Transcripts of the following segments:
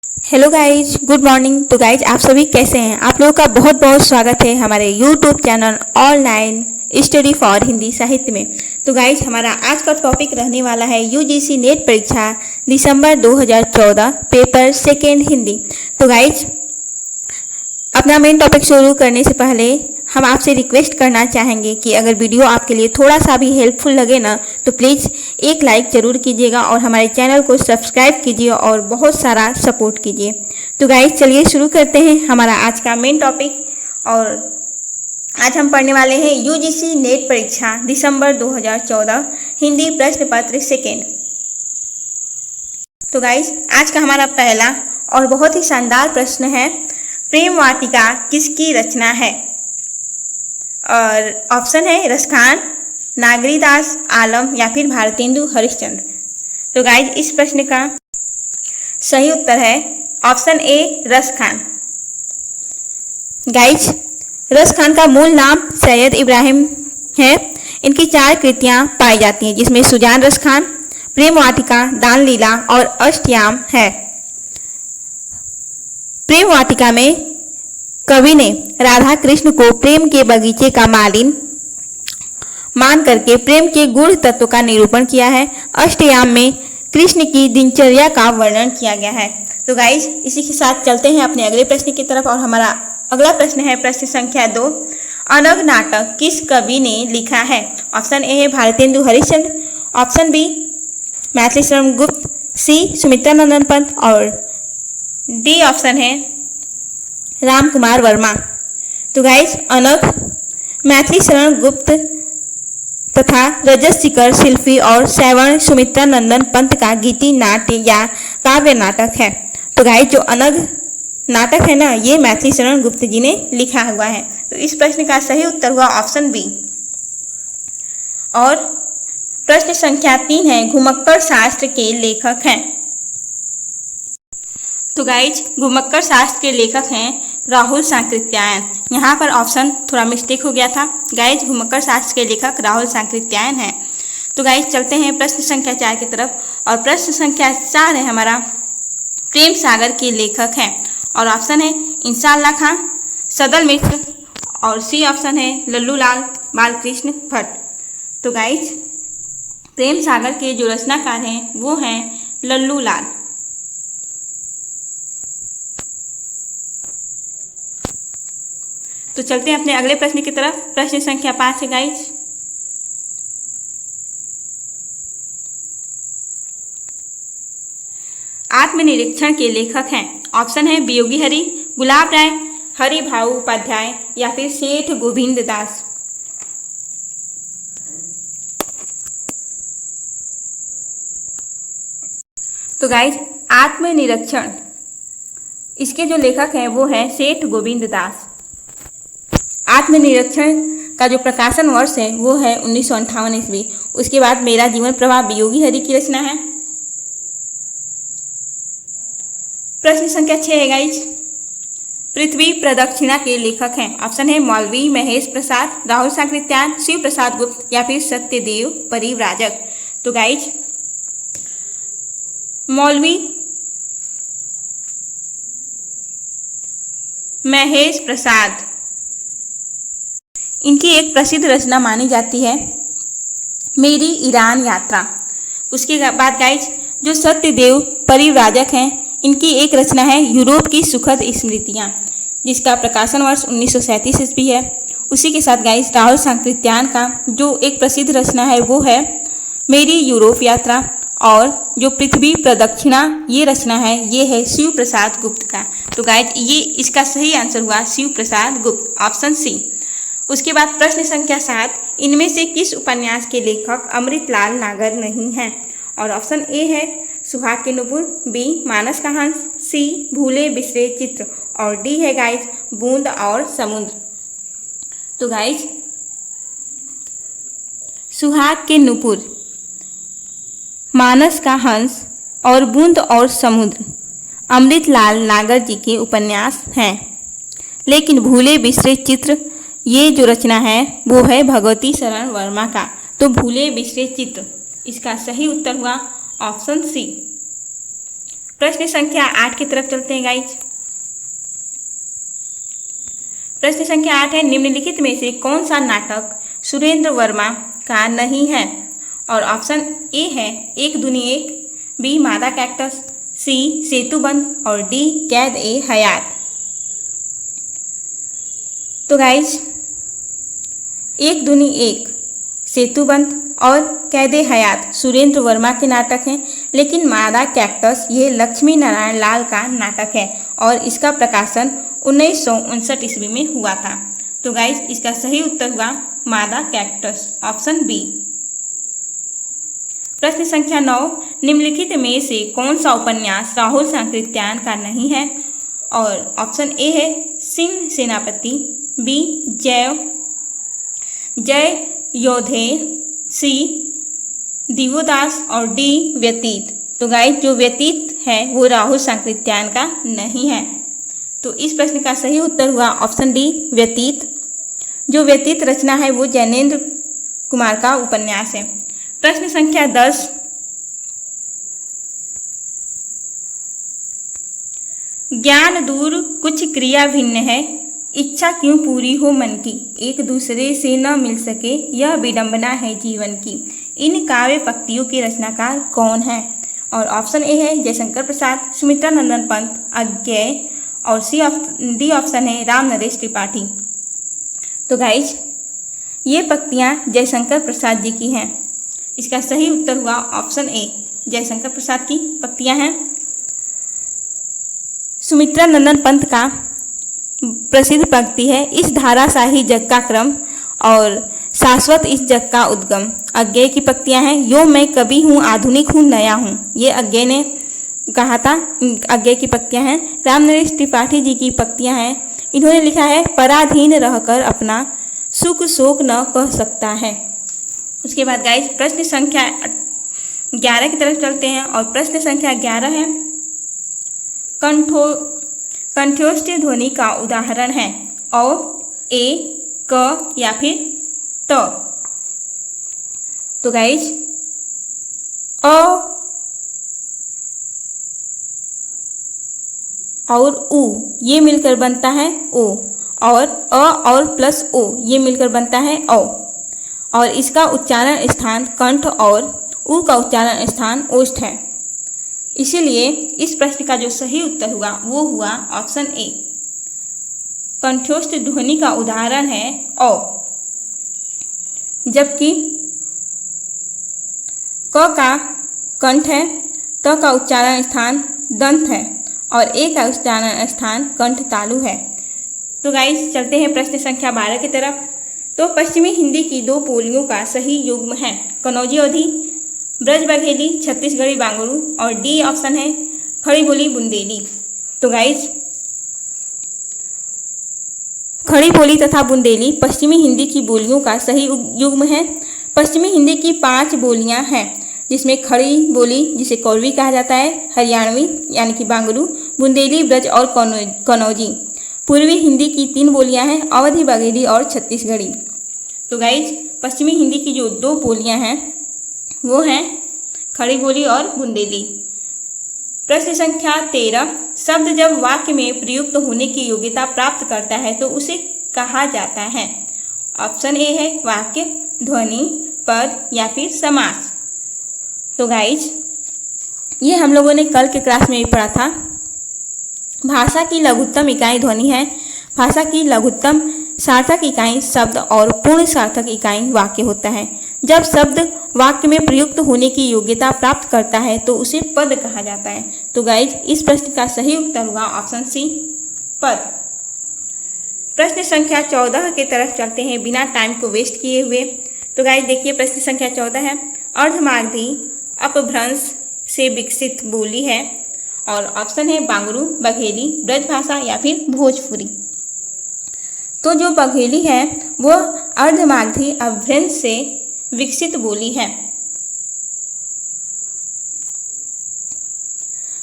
Hello guys, good morning. तो guys आप सभी कैसे हैं? आप लोगों का बहुत बहुत स्वागत है हमारे YouTube channel online study for Hindi साहित्य में। तो गाइज हमारा आज का टॉपिक रहने वाला है यूजीसी नेट परीक्षा दिसंबर 2014 पेपर सेकेंड हिंदी। तो गाइज अपना मेन टॉपिक शुरू करने से पहले हम आपसे रिक्वेस्ट करना चाहेंगे कि अगर वीडियो आपके लिए थोड़ा सा भी हेल्पफुल लगे ना तो प्लीज़ एक लाइक ज़रूर कीजिएगा और हमारे चैनल को सब्सक्राइब कीजिए और बहुत सारा सपोर्ट कीजिए। तो गाइस चलिए शुरू करते हैं हमारा आज का मेन टॉपिक। और आज हम पढ़ने वाले हैं यूजीसी नेट परीक्षा दिसंबर 2014 हिंदी प्रश्न पत्र सेकेंड। तो गाइस आज का हमारा पहला और बहुत ही शानदार प्रश्न है, प्रेम वाटिका किसकी रचना है? और ऑप्शन है रसखान, नागरीदास, आलम या फिर भारतेंदु हरिश्चंद्र। तो गाइज इस प्रश्न का सही उत्तर है option A Raskhan. Guys Raskhan का मूल नाम सैयद इब्राहिम है। इनकी 4 कृतियां पाई जाती हैं जिसमें सुजान रसखान, प्रेम वाटिका, दान लीला और अष्टयाम है। प्रेम वाटिका में कवि ने राधा कृष्ण को प्रेम के बगीचे का मालिन मान करके प्रेम के गूढ़ तत्व का निरूपण किया है। अष्टयाम में कृष्ण की दिनचर्या का वर्णन किया गया है। तो गाइज इसी के साथ चलते हैं अपने अगले प्रश्न की तरफ और हमारा अगला प्रश्न है प्रश्न संख्या 2, अनग नाटक किस कवि ने लिखा है? ऑप्शन ए है भारतेंदु हरिश्चंद्र, ऑप्शन बी मैथिली शरण गुप्त, सी सुमित्रा नंदन पंत और डी ऑप्शन है राम कुमार वर्मा। तो गाइज अनग मैथिली शरण गुप्त तथा रजत शिखर शिल्पी और सैवर्ण सुमित्रा नंदन पंत का गीति नाट्य या काव्य नाटक है। तो गाइज जो अनग नाटक है ना, ये मैथिली शरण गुप्त जी ने लिखा हुआ है। तो इस प्रश्न का सही उत्तर हुआ ऑप्शन बी। और प्रश्न संख्या 3 है, घुमक्कड़ शास्त्र के लेखक हैं। तो गाइज घुमक्कड़ शास्त्र के लेखक हैं राहुल सांकृत्यायन। यहाँ पर ऑप्शन थोड़ा मिस्टेक हो गया था। गाइज घुमक्कड़ शास्त्र के लेखक राहुल सांकृत्यायन हैं। तो गाइज चलते हैं प्रश्न संख्या 4 की तरफ और प्रश्न संख्या 4 है हमारा, प्रेम सागर के लेखक हैं। और ऑप्शन है इंसाल्लाह खां, सदल मिश्र और सी ऑप्शन है लल्लू लाल बालकृष्ण भट्ट। तो गाइज प्रेम सागर के जो रचनाकार हैं वो हैं लल्लू लाल। तो चलते हैं अपने अगले प्रश्न की तरफ। प्रश्न संख्या 5 है गाइज, आत्मनिरीक्षण के लेखक हैं। ऑप्शन है वियोगी हरि, गुलाब राय, हरि भाऊ उपाध्याय या फिर सेठ गोविंद दास। तो गाइज आत्मनिरीक्षण इसके जो लेखक हैं वो हैं सेठ गोविंद दास। आत्मनिरीक्षण का जो प्रकाशन वर्ष है वो है 1958 ईस्वी। उसके बाद मेरा जीवन प्रवाह वियोगी हरि की रचना है। प्रश्न संख्या 6 है गाइज, पृथ्वी प्रदक्षिणा के लेखक हैं। ऑप्शन है मौलवी महेश प्रसाद, राहुल सांकृत्यायन, शिव प्रसाद गुप्त या फिर सत्यदेव परिव्राजक। तो गाइज मौलवी महेश प्रसाद, इनकी एक प्रसिद्ध रचना मानी जाती है मेरी ईरान यात्रा। उसके बाद गाइज जो सत्यदेव परिव्राजक हैं इनकी एक रचना है यूरोप की सुखद स्मृतियाँ, जिसका प्रकाशन वर्ष 1937 ईस्वी है। उसी के साथ गाइज राहुल सांकृत्यायन का जो एक प्रसिद्ध रचना है वो है मेरी यूरोप यात्रा। और जो पृथ्वी प्रदक्षिणा ये रचना है ये है शिव प्रसाद गुप्त का। तो गाइज ये इसका सही आंसर हुआ शिव प्रसाद गुप्त, ऑप्शन सी। उसके बाद प्रश्न संख्या 7, इनमें से किस उपन्यास के लेखक अमृतलाल नागर नहीं हैं? और ऑप्शन ए है सुहाग के नुपुर, बी मानस का हंस, सी भूले बिसरे चित्र और डी है गाइज बूंद और समुद्र। तो गाइज सुहाग के नुपुर, मानस का हंस और बूंद और समुद्र अमृतलाल नागर जी के उपन्यास हैं। लेकिन भूले बिसरे चित्र ये जो रचना है वो है भगवती शरण वर्मा का। तो भूले बिसरे चित्र इसका सही उत्तर हुआ ऑप्शन सी। प्रश्न संख्या 8 की तरफ चलते हैं गाइज। प्रश्न संख्या 8 है, निम्नलिखित में से कौन सा नाटक सुरेंद्र वर्मा का नहीं है? और ऑप्शन ए है एक दूनी एक, बी मादा कैक्टस, सी सेतुबंद और डी कैद ए हयात। तो गाइज एक दूनी एक, सेतुबंद और कैद ए हयात सुरेंद्र वर्मा के नाटक हैं, लेकिन मादा कैक्टस ये लक्ष्मी नारायण लाल का नाटक है और इसका प्रकाशन 1959 ईस्वी में हुआ था। तो गाइज इसका सही उत्तर हुआ मादा कैक्टस, ऑप्शन बी। प्रश्न संख्या 9, निम्नलिखित में से कौन सा उपन्यास राहुल सांकृत्यायन का नहीं है? और ऑप्शन ए है सिंह सेनापति, बी जय योधे, सी दिवोदास और डी व्यतीत। तो गाइस जो व्यतीत है वो राहुल सांकृत्यायन का नहीं है। तो इस प्रश्न का सही उत्तर हुआ ऑप्शन डी व्यतीत। जो व्यतीत रचना है वो जैनेन्द्र कुमार का उपन्यास है। प्रश्न संख्या 10, ज्ञान दूर कुछ क्रिया भिन्न है, इच्छा क्यों पूरी हो मन की, एक दूसरे से न मिल सके यह विडंबना है जीवन की। इन काव्य पंक्तियों के रचनाकार कौन है? और ऑप्शन ए है जयशंकर प्रसाद, सुमित्रा नंदन पंत, अज्ञेय और डी ऑप्शन है राम नरेश त्रिपाठी। तो गाइज ये पंक्तियाँ जयशंकर प्रसाद जी की हैं। इसका सही उत्तर हुआ ऑप्शन ए, जयशंकर प्रसाद की पंक्तियाँ हैं। सुमित्रा नंदन पंत का प्रसिद्ध पंक्ति है, इस धाराशाही जग का क्रम और शाश्वत इस जग का उद्गम। अज्ञेय की पंक्तियाँ हैं, यो मैं कवि हूँ आधुनिक हूँ नया हूँ, ये अज्ञेय ने कहा था। अज्ञेय की पंक्तियाँ हैं। राम नरेश त्रिपाठी जी की पंक्तियाँ हैं, इन्होंने लिखा है पराधीन रहकर अपना सुख शोक न कह सकता है। उसके बाद गाइस प्रश्न संख्या 11 की तरफ चलते हैं और प्रश्न संख्या 11 है, कंठ्योष्ठ ध्वनि का उदाहरण है औ, ए, क या फिर त। तो गाइज अ और उ ये मिलकर बनता है ओ, और अ और प्लस ओ ये मिलकर बनता है औ, और इसका उच्चारण स्थान कंठ और उ का उच्चारण स्थान ओष्ठ है। इसीलिए इस प्रश्न का जो सही उत्तर हुआ वो हुआ ऑप्शन ए, कंठ्योष्ठ ध्वनि का उदाहरण है औ, जबकि क का कंठ है, त का उच्चारण स्थान दंत है और ए का उच्चारण स्थान कंठ तालु है। तो गाइस चलते हैं प्रश्न संख्या 12 की तरफ। तो पश्चिमी हिंदी की दो बोलियों का सही युग्म है कनौजी अवधी, ब्रज बघेली, छत्तीसगढ़ी बांगड़ू और डी ऑप्शन है खड़ी बोली बुंदेली। तो गाइज खड़ी बोली तथा बुंदेली पश्चिमी हिंदी की बोलियों का सही युग्म है। पश्चिमी हिंदी की 5 बोलियां हैं, जिसमें खड़ी बोली जिसे कौरवी कहा जाता है, हरियाणवी यानी कि बांगड़ू, बुंदेली, ब्रज और कनौजी। पूर्वी हिंदी की 3 बोलियां हैं, अवधी, बघेली और छत्तीसगढ़ी। तो गाइज पश्चिमी हिंदी की जो 2 बोलियां हैं वो हैं खड़ी बोली और बुंदेली। प्रश्न संख्या 13, शब्द जब वाक्य में प्रयुक्त होने की योग्यता प्राप्त करता है तो उसे कहा जाता है। ऑप्शन ए है वाक्य, ध्वनि, पद या फिर समास। तो गाइज ये हम लोगों ने कल के क्लास में भी पढ़ा था। भाषा की लघुत्तम इकाई ध्वनि है। भाषा की लघुत्तम सार्थक इकाई शब्द और पूर्ण सार्थक इकाई वाक्य होता है। जब शब्द वाक्य में प्रयुक्त होने की योग्यता प्राप्त करता है तो उसे पद कहा जाता है। तो गाइज इस प्रश्न का सही उत्तर हुआ ऑप्शन सी, पद। प्रश्न संख्या 14 की तरफ चलते हैं बिना टाइम को वेस्ट किए हुए। तो गाइज देखिए प्रश्न संख्या 14 है, अर्धमागधी अपभ्रंश से विकसित बोली है और ऑप्शन है बांगड़ू, बघेली, ब्रजभाषा या फिर भोजपुरी। तो जो बघेली है वो अर्धमागधी अपभ्रंश से विकसित बोली है।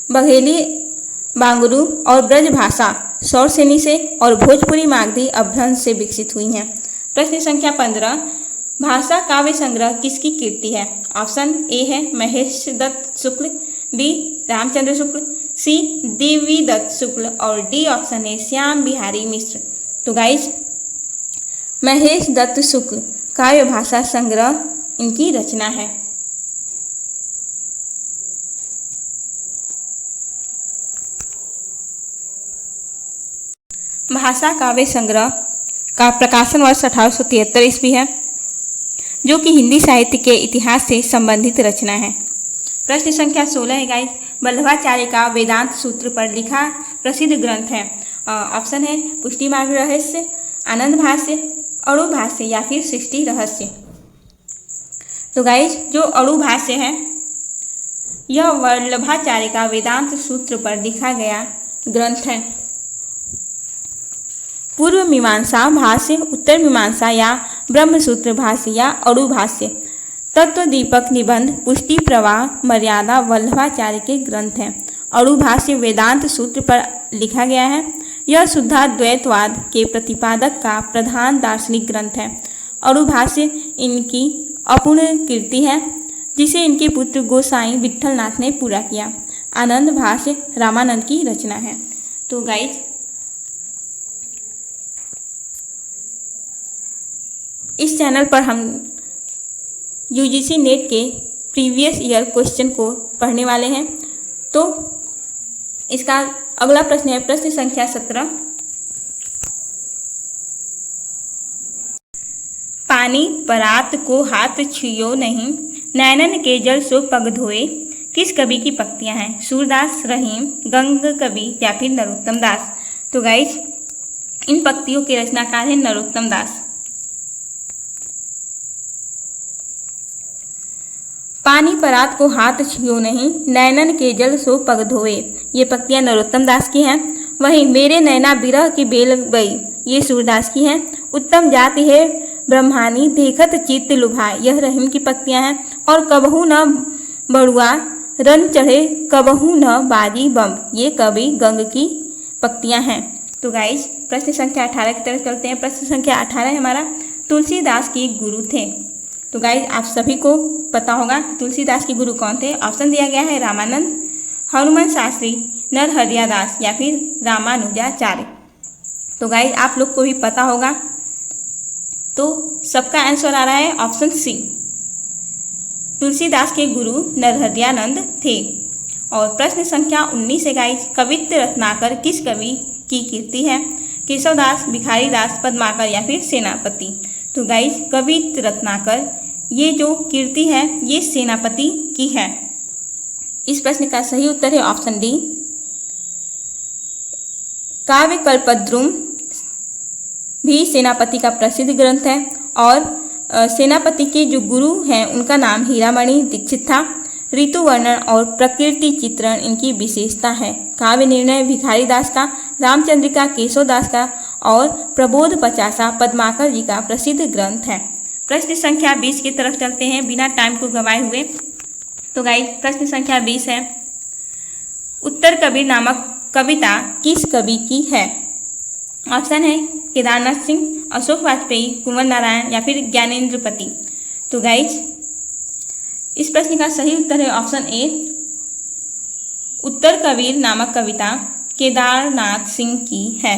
बघेली, बांगड़ू और ब्रजभाषा सौरसेनी से और भोजपुरी मागधी अपभ्रंश से विकसित हुई हैं। प्रश्न संख्या 15, भाषा काव्य संग्रह किसकी कीर्ति है? ऑप्शन ए है महेश दत्त शुक्ल, बी रामचंद्र शुक्ल, सी देवी दत्त शुक्ल और डी ऑप्शन है श्याम बिहारी मिश्र। तो गाइज महेश दत्त शुक्ल काव्य भाषा संग्रह इनकी रचना है। भाषा काव्य संग्रह का प्रकाशन वर्ष 1873 ईस्वी है, जो कि हिंदी साहित्य के इतिहास से संबंधित रचना है। प्रश्न संख्या 16 है गाइस, वल्लभाचार्य का वेदांत सूत्र पर लिखा प्रसिद्ध ग्रंथ है। ऑप्शन है पुष्टि मार्ग रहस्य, आनंद भाष्य, अणु भाष्य या फिर सृष्टि रहस्य। तो गाइस जो अणु भाष्य है यह वल्लभाचार्य का वेदांत सूत्र पर लिखा गया ग्रंथ है। पूर्व मीमांसा भाष्य, उत्तर मीमांसा या ब्रह्मसूत्र भाष्य या अणु भाष्य, तत्व दीपक निबंध, पुष्टि प्रवाह, मर्यादा वल्लभाचार्य के ग्रंथ हैं। अणु भाष्य वेदांत सूत्र पर लिखा गया है। यह शुद्धाद्वैतवाद के प्रतिपादक का प्रधान दार्शनिक ग्रंथ है। अणु भाष्य इनकी अपूर्ण कीर्ति है, जिसे इनके पुत्र गोसाई विट्ठलनाथ ने पूरा किया। आनंद भाष्य रामानंद की रचना है। तो गाइज इस चैनल पर हम यूजीसी नेट के प्रीवियस ईयर क्वेश्चन को पढ़ने वाले हैं। तो इसका अगला प्रश्न है प्रश्न संख्या 17। पानी परात को हाथ छुयो नहीं, नैनन के जल सो पग धोए, किस कवि की पंक्तियां हैं? सूरदास, रहीम, गंग कवि या फिर नरोत्तम दास। तो गाइज इन पंक्तियों के रचनाकार हैं नरोत्तम दास। पानी परात को हाथ छुओ नहीं, नैनन के जल सो पग धोए, ये पंक्तियां नरोत्तम दास की हैं। वहीं मेरे नैना बिरह की बेल गई, ये सूरदास की हैं। उत्तम जाति है ब्रह्मानी, देखत चित्त लुभाए, यह रहीम की पंक्तियां हैं। और कबहू न बड़ुआ रन चढ़े, कबहू न बाजी बम, ये कवि गंग की पंक्तियां हैं। तो गाइज प्रश्न संख्या 18 की तरफ चलते हैं। प्रश्न संख्या 18 हमारा तुलसीदास के गुरु थे। तो गाइज आप सभी को पता होगा तुलसीदास के गुरु कौन थे। ऑप्शन दिया गया है रामानंद, हनुमान शास्त्री, नरहरियादास या फिर रामानुजाचार्य। तो गाइज आप लोग को भी पता होगा, तो सबका आंसर आ रहा है ऑप्शन सी, तुलसीदास के गुरु नरहरियानंद थे। और प्रश्न संख्या 19 है गाइज, कवित्व रत्नाकर किस कवि की कीर्ति है? केशवदास, भिखारीदास, पद्माकर या फिर सेनापति। तो गाइज कवित्व रत्नाकर ये जो कीर्ति है ये सेनापति की है। इस प्रश्न का सही उत्तर है ऑप्शन डी, काव्य कल्पद्रुम भी सेनापति का प्रसिद्ध ग्रंथ है। और सेनापति के जो गुरु हैं उनका नाम हीरामणि दीक्षित था। ऋतु वर्णन और प्रकृति चित्रण इनकी विशेषता है। काव्य निर्णय भिखारीदास का, रामचंद्रिका केशवदास का और प्रबोध पचासा पद्माकर जी का प्रसिद्ध ग्रंथ है। प्रश्न संख्या 20 की तरफ चलते हैं बिना टाइम को गंवाए हुए। तो गाइस प्रश्न संख्या 20 है, उत्तर कबीर नामक कविता किस कवि की है? ऑप्शन है केदारनाथ सिंह, अशोक वाजपेयी, कुंवर नारायण या फिर ज्ञानेंद्रपति। तो गाइज इस प्रश्न का सही उत्तर है ऑप्शन ए, उत्तर कबीर नामक कविता केदारनाथ सिंह की है।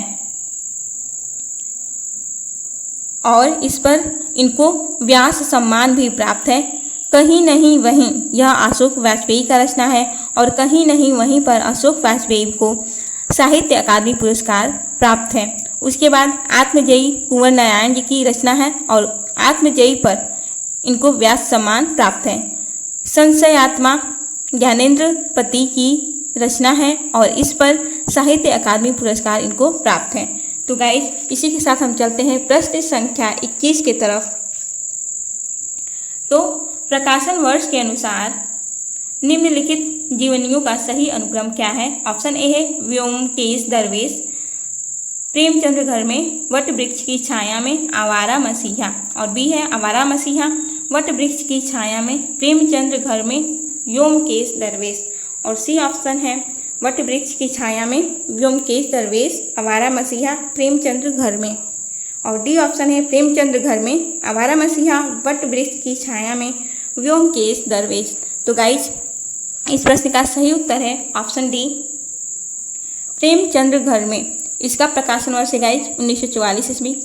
और इस पर इनको व्यास सम्मान भी प्राप्त है। कहीं नहीं वहीं यह अशोक वाजपेयी का रचना है और कहीं नहीं वहीं पर अशोक वाजपेयी को साहित्य अकादमी पुरस्कार प्राप्त है। उसके बाद आत्मजयी कुंवर नारायण जी की रचना है और आत्मजयी पर इनको व्यास सम्मान प्राप्त है। संशयात्मा ज्ञानेंद्रपति की रचना है और इस पर साहित्य अकादमी पुरस्कार इनको प्राप्त है। तो गाइज इसी के साथ हम चलते हैं प्रश्न संख्या 21 की तरफ। तो प्रकाशन वर्ष के अनुसार निम्नलिखित जीवनियों का सही अनुक्रम क्या है? ऑप्शन ए है व्योमकेश दरवेश, प्रेमचंद्र घर में, वट वृक्ष की छाया में, आवारा मसीहा। और बी है आवारा मसीहा, वट वृक्ष की छाया में, प्रेमचंद्र घर में, व्योमकेश दरवेश। और सी ऑप्शन है वट वृक्ष की छाया में, व्योमकेश दरवेश, आवारा मसीहा, प्रेमचंद्र घर में। और डी ऑप्शन है प्रेमचंद्र घर में, आवारा मसीहा, वट वृक्ष की छाया में, व्योमकेश दरवेश। तो गाइज इस प्रश्न का सही उत्तर है ऑप्शन डी, प्रेमचंद्र घर में, इसका प्रकाशन वर्ष है गाइज 1944 ईस्वी।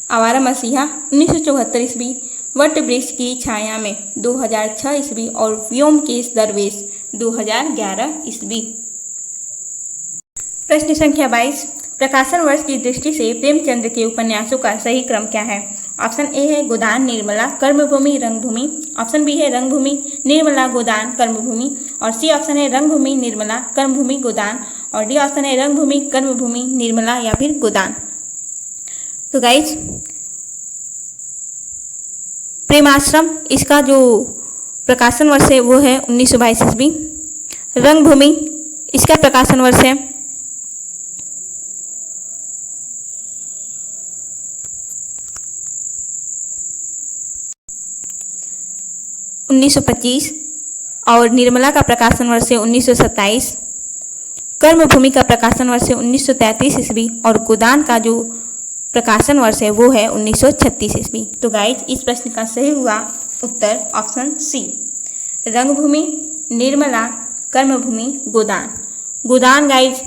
आवारा मसीहा 1974 ईस्वी। वट वृक्ष की छाया में 2006 ईस्वी। और व्योमकेश दरवेश 2011 ईस्वी। प्रश्न संख्या 22, प्रकाशन वर्ष की दृष्टि से प्रेमचंद्र के उपन्यासों का सही क्रम क्या है? ऑप्शन ए है गोदान, निर्मला, कर्मभूमि, रंगभूमि। ऑप्शन बी है रंगभूमि, निर्मला, गोदान, कर्मभूमि। और सी ऑप्शन है रंगभूमि, निर्मला, कर्मभूमि, गोदान। और डी ऑप्शन है रंगभूमि, कर्मभूमि, निर्मला या फिर गोदान। तो गाइज प्रेमाश्रम, इसका जो प्रकाशन वर्ष है वो है 1922 ईस्वी। रंगभूमि, इसका प्रकाशन वर्ष है 1925। और निर्मला का प्रकाशन वर्ष है 1927। कर्मभूमि का प्रकाशन वर्ष है 1933 ईस्वी। और गोदान का जो प्रकाशन वर्ष है वो है 1936 ईस्वी। तो गाइज इस प्रश्न का सही हुआ उत्तर ऑप्शन सी, रंगभूमि, निर्मला, कर्मभूमि, गोदान। गोदान गाइज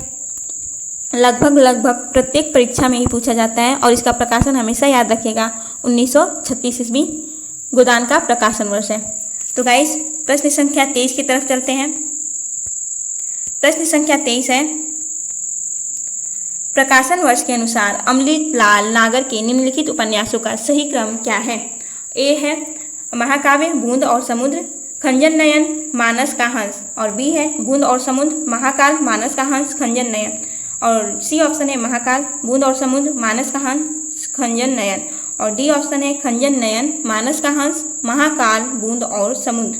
लगभग प्रत्येक परीक्षा में ही पूछा जाता है और इसका प्रकाशन हमेशा याद रखिएगा 1936 ईस्वी गोदान का प्रकाशन वर्ष है। तो गाइज प्रश्न संख्या 23 की तरफ चलते हैं। प्रश्न संख्या 23 है, प्रकाशन वर्ष के अनुसार अमृतलाल नागर के निम्नलिखित उपन्यासों का सही क्रम क्या है? ए है महाकाव्य बूंद और समुद्र, खंजन नयन, मानस का हंस। और बी है बूंद और समुद्र, महाकाल, मानस का हंस, खंजन नयन। और सी ऑप्शन है महाकाल, बूंद और समुद्र, मानस का हंस, खंजन नयन। और डी ऑप्शन है खंजन नयन, मानस का हंस, महाकाल, बूंद और समुद्र।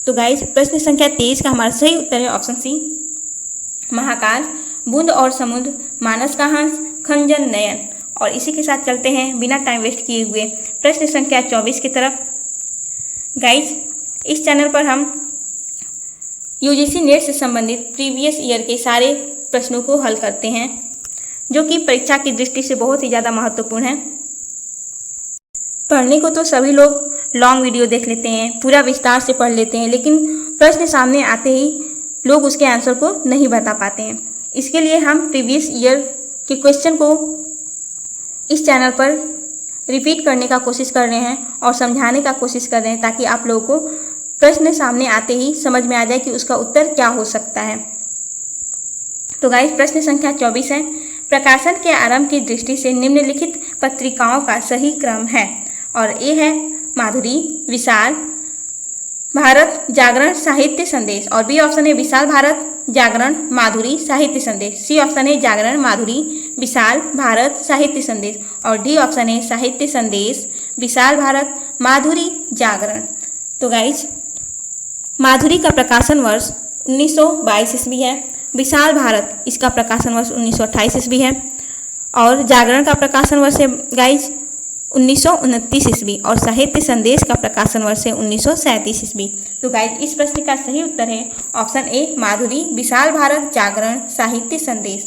तो गाइस प्रश्न संख्या 23 का हमारा सही उत्तर है ऑप्शन सी, महाकाल, बूंद और समुद्र, मानस का हंस, खंजन नयन। और इसी के साथ चलते हैं बिना टाइम वेस्ट किए हुए प्रश्न संख्या 24 की तरफ। गाइज इस चैनल पर हम यूजीसी नेट से संबंधित प्रीवियस ईयर के सारे प्रश्नों को हल करते हैं, जो कि परीक्षा की दृष्टि से बहुत ही ज़्यादा महत्वपूर्ण है। पढ़ने को तो सभी लोग लॉन्ग वीडियो देख लेते हैं, पूरा विस्तार से पढ़ लेते हैं, लेकिन प्रश्न सामने आते ही लोग उसके आंसर को नहीं बता पाते हैं। इसके लिए हम प्रीवियस ईयर के क्वेश्चन को इस चैनल पर रिपीट करने का कोशिश कर रहे हैं और समझाने का कोशिश कर रहे हैं, ताकि आप लोगों को प्रश्न सामने आते ही समझ में आ जाए कि उसका उत्तर क्या हो सकता है। तो गाइस प्रश्न संख्या 24 है, प्रकाशन के आरंभ की दृष्टि से निम्नलिखित पत्रिकाओं का सही क्रम है। और ए है माधुरी, विशाल, भारत, जागरण, साहित्य संदेश। और बी ऑप्शन है विशाल, भारत, जागरण, माधुरी, साहित्य संदेश। सी ऑप्शन है जागरण, माधुरी, विशाल, भारत, साहित्य संदेश। और डी ऑप्शन है साहित्य संदेश, विशाल, भारत, माधुरी, जागरण। तो गाइज माधुरी का प्रकाशन वर्ष 1922 ईस्वी है, विशाल भारत इसका प्रकाशन वर्ष 1928 ईस्वी है, और जागरण का प्रकाशन वर्ष है गाइज 1929 ईस्वी, और साहित्य संदेश का प्रकाशन वर्ष है 1937 ईस्वी। तो गाइज इस प्रश्न का सही उत्तर है ऑप्शन ए, माधुरी, विशाल भारत, जागरण, साहित्य संदेश।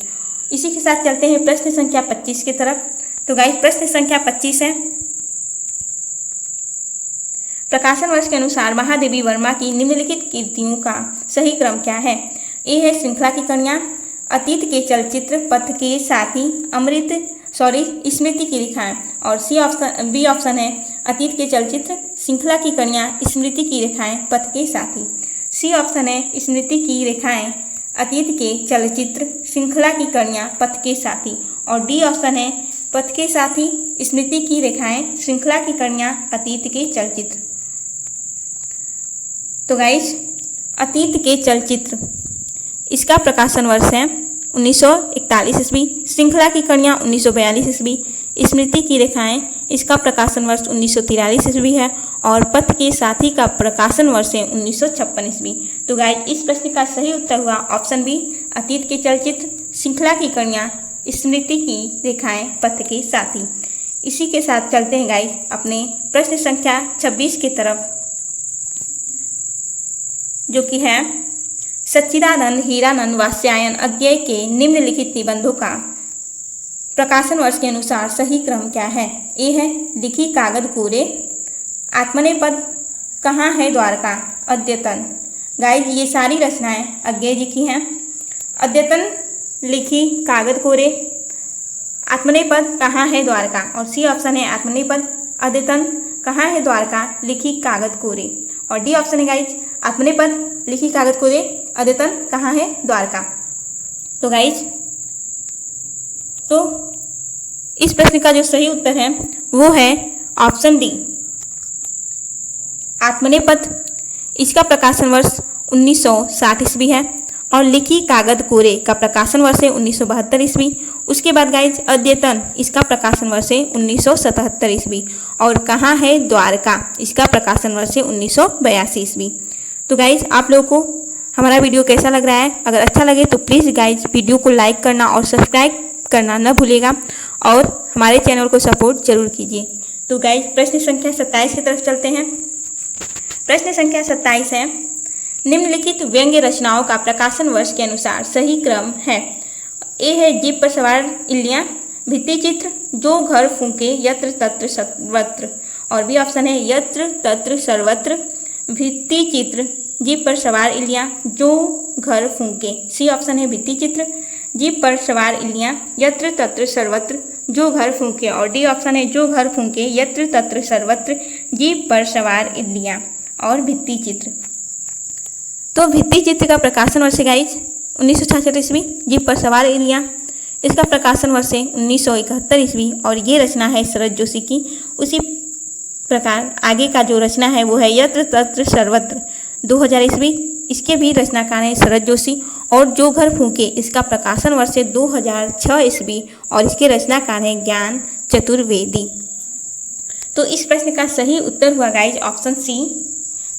इसी के साथ चलते हैं प्रश्न संख्या 25 की तरफ। तो गाइज प्रश्न संख्या 25 है, प्रकाशन वर्ष के अनुसार महादेवी वर्मा की निम्नलिखित कृतियों का सही क्रम क्या है? ए है श्रृंखला की कन्या, अतीत के चलचित्र, पथ के साथी, स्मृति की रेखाएं। और बी ऑप्शन है अतीत के चलचित्र, श्रृंखला की कन्या, स्मृति की रेखाएं, पथ के साथी। सी ऑप्शन है स्मृति की रेखाएं, अतीत के चलचित्र, श्रृंखला की कन्या, पथ के साथी। और डी ऑप्शन है पथ के साथी, स्मृति की रेखाएं, श्रृंखला की कन्या, अतीत के चलचित्र। तो गाइज अतीत के चलचित्र इसका प्रकाशन वर्ष है 1941 ईस्वी, श्रृंखला की कन्या 1942 ईस्वी, स्मृति की रेखाएं इसका प्रकाशन वर्ष 1943 ईस्वी है, और पथ के साथी का प्रकाशन वर्ष है 1956 ईस्वी। तो गाइज इस प्रश्न का सही उत्तर हुआ ऑप्शन बी, अतीत के चलचित्र, श्रृंखला की कन्या, स्मृति की रेखाएं, पथ के साथी। इसी के साथ चलते हैं गाइज अपने प्रश्न संख्या 26 की तरफ, जो कि है सच्चिदानंद हीरानंद वात्स्यायन अज्ञेय के निम्नलिखित निबंधों का प्रकाशन वर्ष के अनुसार सही क्रम क्या है? ए है लिखी कागद कोरे, आत्मनेपद, कहाँ है द्वारका, अद्यतन। गाइज ये सारी रचनाएं अज्ञेय जी की हैं। अद्यतन लिखी कागज कोरे। आत्मनेपद कहाँ है द्वारका। और सी ऑप्शन है आत्मनेपद अद्यतन कहाँ है द्वारका लिखी कागज कोरे। और डी ऑप्शन है गाइज आत्मनेपद लिखी कागज कोरे अद्यतन कहाँ है द्वारका। तो गाइज तो इस प्रश्न का जो सही उत्तर है वो है ऑप्शन डी आत्मनेपद। इसका प्रकाशन वर्ष 1960 ईस्वी है और लिखी कागज कोरे का प्रकाशन वर्ष है 1972 ईस्वी। उसके बाद गाइज अद्यतन इसका प्रकाशन वर्ष है 1977 ईस्वी। और कहाँ है द्वारका इसका प्रकाशन वर्ष है 1982 ईस्वी। तो गाइज आप लोगों को हमारा वीडियो कैसा लग रहा है, अगर अच्छा लगे तो प्लीज़ गाइज वीडियो को लाइक करना और सब्सक्राइब करना न भूलिएगा और हमारे चैनल को सपोर्ट जरूर कीजिए। तो गाइज प्रश्न संख्या 27 की तरफ चलते हैं। प्रश्न संख्या 27 है निम्नलिखित व्यंग्य रचनाओं का प्रकाशन वर्ष के अनुसार सही क्रम है। ए है जीप पर सवार इल्लियाँ, भित्ति चित्र, जो घर फूंके, यत्र तत्र सर्वत्र। और बी ऑप्शन है यत्र तत्र सर्वत्र, भित्ति चित्र, जीप पर सवार इल्लियाँ, जो घर फूंके। सी ऑप्शन है भित्ति चित्र, जीप पर सवार इल्लियाँ, यत्र तत्र सर्वत्र, जो घर फूंके। और डी ऑप्शन है जो घर फूंके, यत्र तत्र सर्वत्र, जीप पर सवार इल्लियाँ और भित्ति चित्र। तो भित्ति चित्र का प्रकाशन वर्ष है गाइज 1966 ईस्वी, जीप पर सवार इल्लियाँ इसका प्रकाशन वर्ष है 1971 ईस्वी और ये रचना है शरद जोशी की। उसी प्रकार आगे का जो रचना है वो है यत्र तत्र सर्वत्र 2000 ईस्वी, इसके भी रचनाकार हैं शरद जोशी। और जो घर फूंके इसका प्रकाशन वर्ष है 2006 ईस्वी और इसके रचनाकार हैं ज्ञान चतुर्वेदी। तो इस प्रश्न का सही उत्तर हुआ गाइज ऑप्शन सी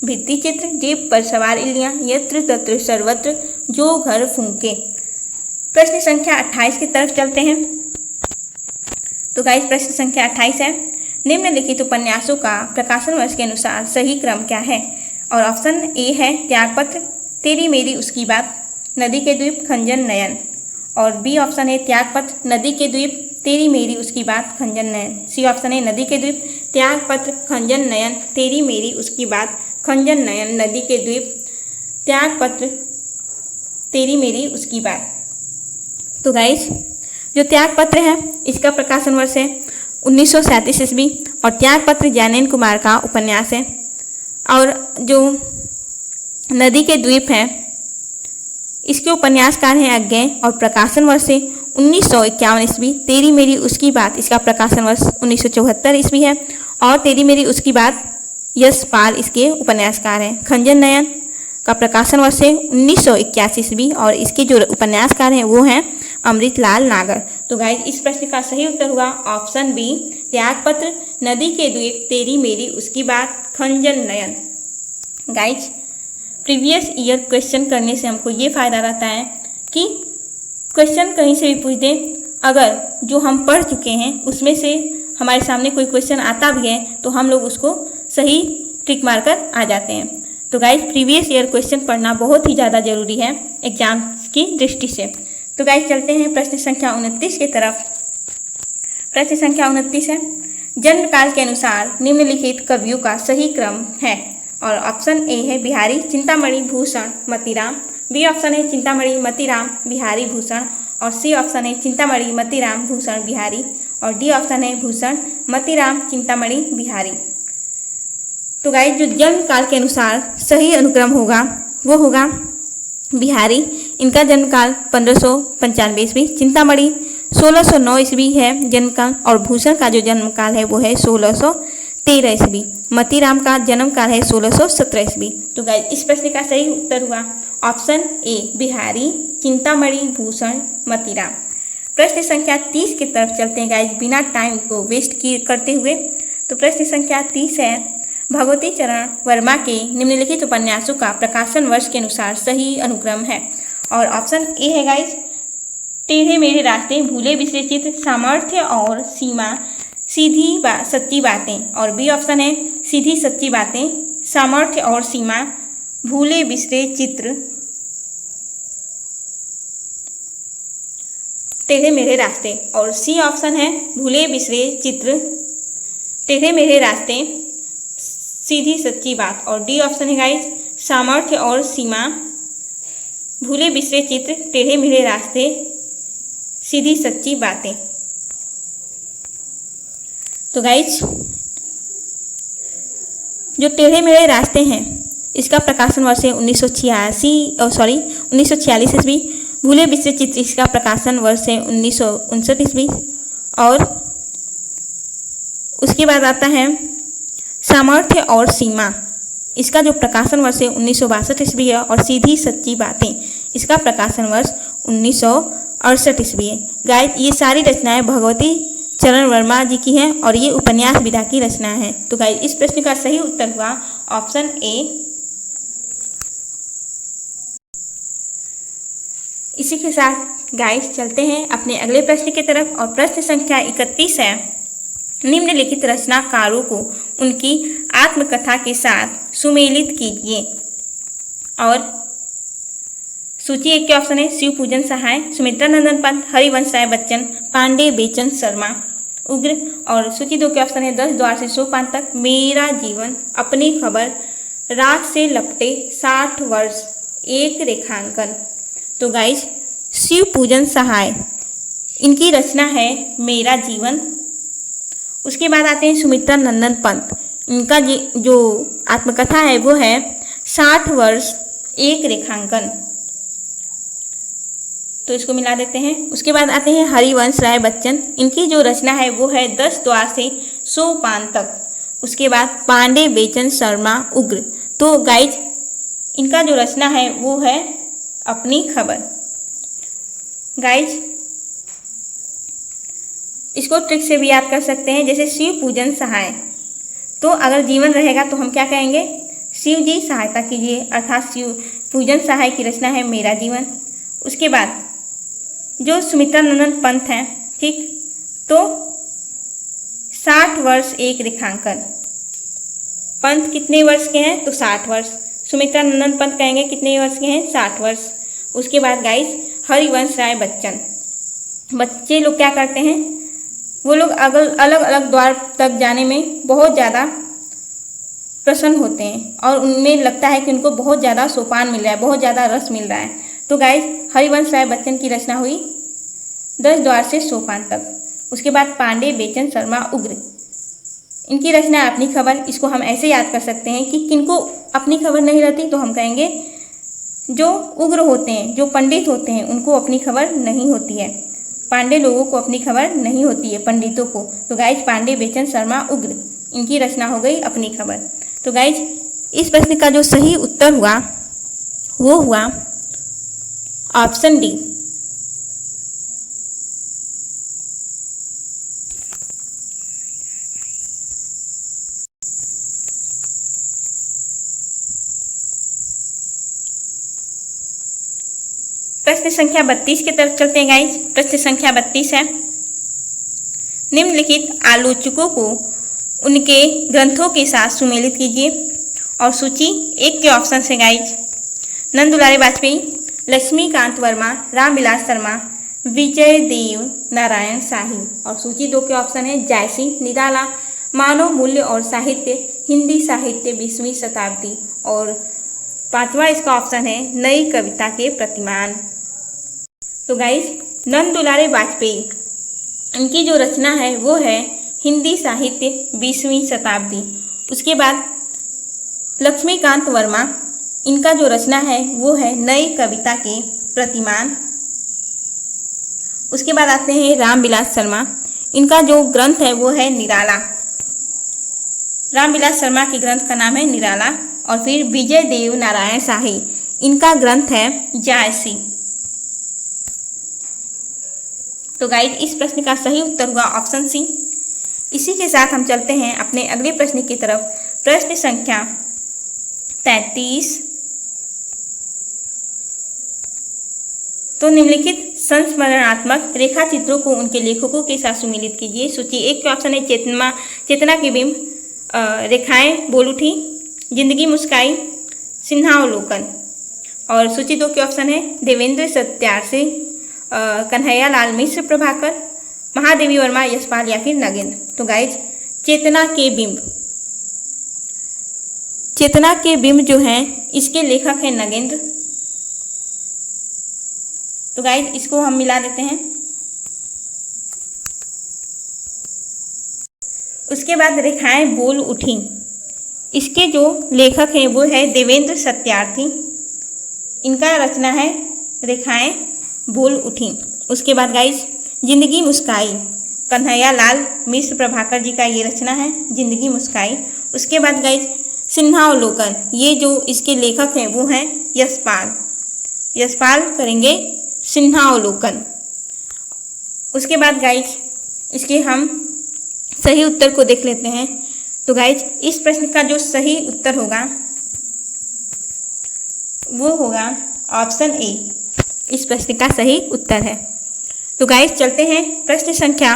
भित्ति चित्र, जीप पर सवार इल्लियाँ, यत्र तत्र सर्वत्र, जो घर फूंके। प्रश्न संख्या 28 की तरफ चलते हैं। तो गाइज प्रश्न संख्या 28 है निम्नलिखित उपन्यासों का प्रकाशन वर्ष के अनुसार सही क्रम क्या है। और ऑप्शन ए है त्यागपत्र, तेरी मेरी उसकी बात, नदी के द्वीप, खंजन नयन। और बी ऑप्शन है त्यागपत्र, नदी के द्वीप, तेरी मेरी उसकी बात, खंजन नयन। सी ऑप्शन है नदी के द्वीप, त्यागपत्र, खंजन नयन, तेरी मेरी उसकी बात, खंजन नयन, नदी के द्वीप, त्यागपत्र, तेरी मेरी उसकी बात। तो गाइज जो त्यागपत्र है इसका प्रकाशन वर्ष है 1937 ईस्वी और त्यागपत्र ज्ञानेन्द्र कुमार का उपन्यास है। और जो नदी के द्वीप हैं इसके उपन्यासकार हैं अज्ञेय और प्रकाशन वर्ष है 1951 ईस्वी। तेरी मेरी उसकी बात इसका प्रकाशन वर्ष 1974 ईस्वी है और तेरी मेरी उसकी बात यशपाल इसके उपन्यासकार हैं। खंजन नयन का प्रकाशन वर्ष है 1981 ईस्वी और इसके जो उपन्यासकार हैं वो हैं अमृतलाल नागर। तो गाइज इस प्रश्न का सही उत्तर हुआ ऑप्शन बी त्यागपत्र, नदी के द्वीप, तेरी मेरी उसकी बात, खंजन नयन। गाइज प्रीवियस ईयर क्वेश्चन करने से हमको ये फ़ायदा रहता है कि क्वेश्चन कहीं से भी पूछ दें, अगर जो हम पढ़ चुके हैं उसमें से हमारे सामने कोई क्वेश्चन आता भी है तो हम लोग उसको सही टिक मारकर आ जाते हैं। तो गाइज प्रीवियस ईयर क्वेश्चन पढ़ना बहुत ही ज़्यादा ज़रूरी है एग्जाम की दृष्टि से। तो गाइज चलते हैं प्रश्न संख्या 29 की तरफ। प्रश्न संख्या 29 है जन्म काल के अनुसार निम्नलिखित कवियों का सही क्रम है। और ऑप्शन ए है बिहारी, चिंतामणि, भूषण, मतीराम। बी ऑप्शन है चिंतामणि, मतीराम, बिहारी, भूषण। और सी ऑप्शन है चिंतामणि, मतीराम, भूषण, बिहारी। और डी ऑप्शन है भूषण, मतीराम, चिंतामणि, बिहारी। तो गाइज जो जन्म काल के अनुसार सही अनुक्रम होगा वो होगा बिहारी। इनका जन्मकाल 1595 ईस्वी, चिंतामणि 1609 ईस्वी है जन्मकाल और भूषण का जो जन्मकाल है वो है 1613 ईस्वी। मतीराम का जन्मकाल है 1617 ईस्वी। तो गाइज इस प्रश्न का सही उत्तर हुआ ऑप्शन ए बिहारी, चिंतामणि, भूषण, मतीराम। प्रश्न संख्या 30 की तरफ चलते हैं गाइज बिना टाइम को वेस्ट करते हुए। तो प्रश्न संख्या 30 है भगवती चरण वर्मा के निम्नलिखित उपन्यासों का प्रकाशन वर्ष के अनुसार सही अनुक्रम है। और ऑप्शन ए है गाइज टेढ़े मेढ़े रास्ते, भूले बिसरे चित्र, सामर्थ्य और सीमा, सीधी सच्ची बातें। और बी ऑप्शन है सीधी सच्ची बातें, सामर्थ्य और सीमा, भूले बिसरे चित्र, टेढ़े मेढ़े रास्ते। और सी ऑप्शन है भूले बिसरे चित्र, टेढ़े मेढ़े रास्ते, सीधी सच्ची बात। और डी ऑप्शन है गाइज सामर्थ्य और सीमा, भूले बिसरे चित्र, टेढ़े मेढ़े रास्ते, सीधी सच्ची बातें। तो गाइज जो टेढ़े मेढ़े रास्ते हैं इसका प्रकाशन वर्ष है 1946 ईस्वी। भूले विश्व चित्र इसका प्रकाशन वर्ष है 1959 ईस्वी। और उसके बाद आता है सामर्थ्य और सीमा, इसका जो प्रकाशन वर्ष है 1962 ईस्वी है। और सीधी सच्ची बातें इसका प्रकाशन वर्ष 1968 ईस्वी है। गाइस ये सारी रचनाएं भगवती चरण वर्मा जी की हैं और ये उपन्यास विधा की रचना है। तो गाइस इस प्रश्न का सही उत्तर हुआ ऑप्शन ए। इसी के साथ गाइस चलते हैं अपने अगले प्रश्न की तरफ और प्रश्न संख्या 31 है। निम्नलिखित रचनाकारों को उनकी आत्मकथा के साथ सुमेलित कीजिए। और सूची एक के ऑप्शन है शिव पूजन सहाय, सुमित्रा नंदन पंत, हरिवंश राय बच्चन, पांडे बेचन शर्मा उग्र। और सूची दो के ऑप्शन है 10 द्वार से सोपान तक, मेरा जीवन, अपनी खबर, रात से लपटे, 60 वर्ष, एक रेखांकन। तो गाइस शिव पूजन सहाय इनकी रचना है मेरा जीवन। उसके बाद आते हैं सुमित्रा नंदन पंत, इनका जो आत्मकथा है वो है 60 वर्ष एक रेखांकन। तो इसको मिला देते हैं। उसके बाद आते हैं हरिवंश राय बच्चन, इनकी जो रचना है वो है 10 द्वार से सोपान तक। उसके बाद पांडे बेचन शर्मा उग्र। तो गाइज इनका जो रचना है वो है अपनी खबर। गाइज इसको ट्रिक से भी याद कर सकते हैं, जैसे शिव पूजन सहाय, तो अगर जीवन रहेगा तो हम क्या कहेंगे, शिव जी सहायता कीजिए, अर्थात शिव पूजन सहाय की रचना है मेरा जीवन। उसके बाद जो सुमित्रा नंदन पंत हैं, ठीक, तो 60 वर्ष एक रेखांकन। पंत कितने वर्ष के हैं, तो 60 वर्ष। सुमित्रा नंदन पंत कहेंगे कितने वर्ष के हैं, 60 वर्ष। उसके बाद गाइस हरिवंश राय बच्चन, बच्चे लोग क्या करते हैं, वो लोग अलग अलग द्वार तक जाने में बहुत ज़्यादा प्रसन्न होते हैं और उनमें लगता है कि उनको बहुत ज़्यादा सोपान मिल रहा है, बहुत ज़्यादा रस मिल रहा है। तो गाइस हरिवंश राय बच्चन की रचना हुई 10 द्वार से सोपान तक। उसके बाद पांडे बेचन शर्मा उग्र, इनकी रचना है अपनी खबर। इसको हम ऐसे याद कर सकते हैं कि किनको अपनी खबर नहीं रहती, तो हम कहेंगे जो उग्र होते हैं, जो पंडित होते हैं, उनको अपनी खबर नहीं होती है। पांडे लोगों को अपनी खबर नहीं होती है, पंडितों को। तो गाइज पांडे बेचन शर्मा उग्र, इनकी रचना हो गई अपनी खबर। तो गाइज इस प्रश्न का जो सही उत्तर हुआ वो हुआ ऑप्शन डी। प्रश्न संख्या 32 की तरफ चलते हैं गाइज। प्रश्न संख्या 32 है, निम्नलिखित आलोचकों को उनके ग्रंथों के साथ सुमेलित कीजिए। और सूची एक के ऑप्शन से गाइज नंद दुलारे वाजपेयी, लक्ष्मीकांत वर्मा, रामविलास शर्मा, विजय देव नारायण शाही। और सूची दो के ऑप्शन है जायसी, निराला, मानव मूल्य और साहित्य, हिंदी साहित्य 20वीं शताब्दी। और पांचवा इसका ऑप्शन है नई कविता के प्रतिमान। तो गाइज नंद दुलारे वाजपेयी, इनकी जो रचना है वो है हिंदी साहित्य 20वीं शताब्दी। उसके बाद लक्ष्मीकांत वर्मा, इनका जो रचना है वो है नई कविता के प्रतिमान। उसके बाद आते हैं रामविलास शर्मा, इनका जो ग्रंथ है वो है निराला। रामविलास शर्मा के ग्रंथ का नाम है निराला। और फिर विजय देव नारायण शाही, इनका ग्रंथ है जायसी। तो गाइड इस प्रश्न का सही उत्तर हुआ ऑप्शन सी। इसी के साथ हम चलते हैं अपने अगले प्रश्न की तरफ। प्रश्न संख्या 33। तो निम्नलिखित संस्मरणात्मक रेखा चित्रों को उनके लेखकों के साथ सुमेलित कीजिए। सूची एक के ऑप्शन है चेतना के बिंब, रेखाएं बोल उठी, जिंदगी मुस्काई, सिन्हावलोकन। और सूची दो के ऑप्शन है देवेंद्र सत्यार्थी, कन्हैया लाल मिश्र प्रभाकर, महादेवी वर्मा, यशपाल या फिर नगेंद्र। तो गाइज चेतना के बिंब जो हैं इसके लेखक हैं नगेंद्र। तो गाइज इसको हम मिला देते हैं। उसके बाद रेखाएं बोल उठी। इसके जो लेखक हैं वो है देवेंद्र सत्यार्थी। इनका रचना है रेखाएं बोल उठी। उसके बाद गाइस जिंदगी मुस्काई, कन्हैया लाल मिश्र प्रभाकर जी का ये रचना है जिंदगी मुस्काई। उसके बाद गाइस सिन्हावलोकन, ये जो इसके लेखक हैं वो हैं यशपाल। यशपाल करेंगे सिन्हावलोकन। उसके बाद गाइस इसके हम सही उत्तर को देख लेते हैं। तो गाइस इस प्रश्न का जो सही उत्तर होगा वो होगा ऑप्शन ए। इस प्रश्न का सही उत्तर है। तो गाइस चलते हैं प्रश्न संख्या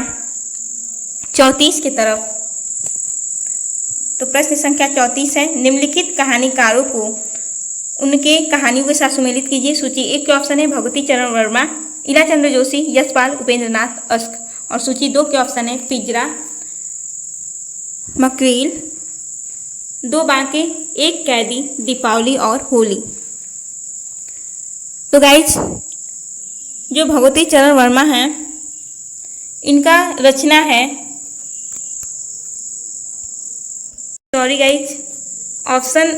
34 की तरफ। तो प्रश्न संख्या 34 है, निम्नलिखित कहानीकारों को उनके कहानियों के साथ सुमेलित कीजिए। सूची एक के ऑप्शन है भगवती चरण वर्मा, इलाचंद्र जोशी, यशपाल, उपेंद्रनाथ अश्क। और सूची दो के ऑप्शन है पिंजरा, मकरील, दो बांके, एक कैदी, दीपावली और होली। तो गाइज जो भगवती चरण वर्मा हैं इनका रचना है, सॉरी गाइज, ऑप्शन